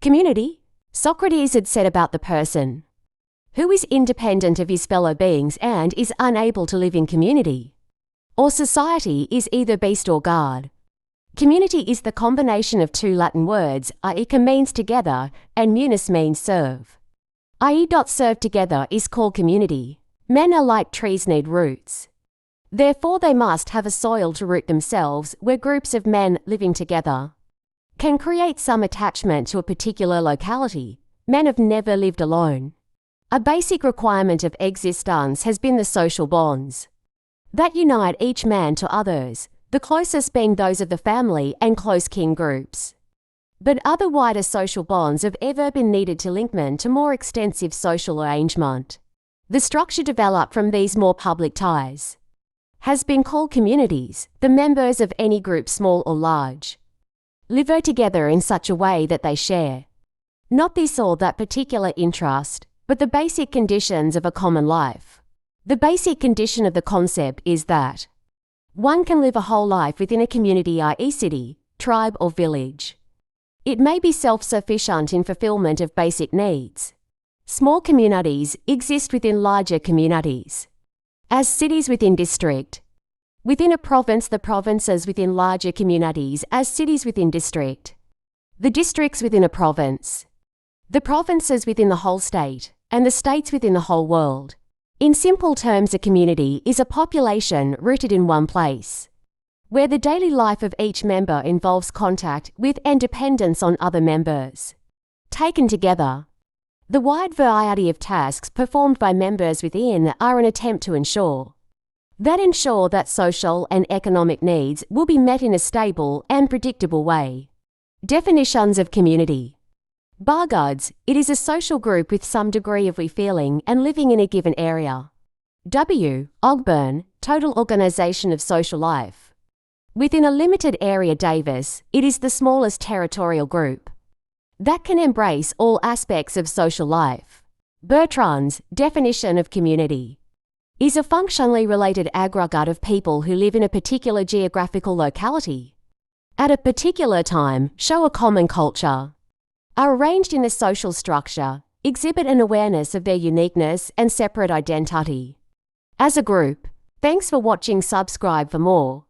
Community, Socrates had said about the person who is independent of his fellow beings and is unable to live in community, or society, is either beast or god. Community is the combination of two Latin words, aica means together, and munus means serve. I.e. serve together is called community. Men are like trees need roots. Therefore they must have a soil to root themselves, where groups of men living together can create some attachment to a particular locality. Men have never lived alone. A basic requirement of existence has been the social bonds that unite each man to others, the closest being those of the family and close kin groups. But other wider social bonds have ever been needed to link men to more extensive social arrangement. The structure developed from these more public ties has been called communities. The members of any group, small or large, live together in such a way that they share not this or that particular interest, but the basic conditions of a common life. The basic condition of the concept is that one can live a whole life within a community, i.e. city, tribe or village. It may be self-sufficient in fulfillment of basic needs. Small communities exist within larger communities. As cities within district. Within a province, the provinces within larger communities, as cities within district. The districts within a province. The provinces within the whole state, and the states within the whole world. In simple terms, a community is a population rooted in one place, where the daily life of each member involves contact with and dependence on other members. Taken together, the wide variety of tasks performed by members within are an attempt to ensure that social and economic needs will be met in a stable and predictable way. Definitions of community. Bar goods, it is a social group with some degree of we-feeling and living in a given area. Ogburn, total organization of social life. Within a limited area. Davis, it is the smallest territorial group that can embrace all aspects of social life. Bertrand's definition of community is a functionally related aggregate of people who live in a particular geographical locality, at a particular time, show a common culture, are arranged in a social structure, exhibit an awareness of their uniqueness and separate identity. As a group. Thanks for watching. Subscribe for more.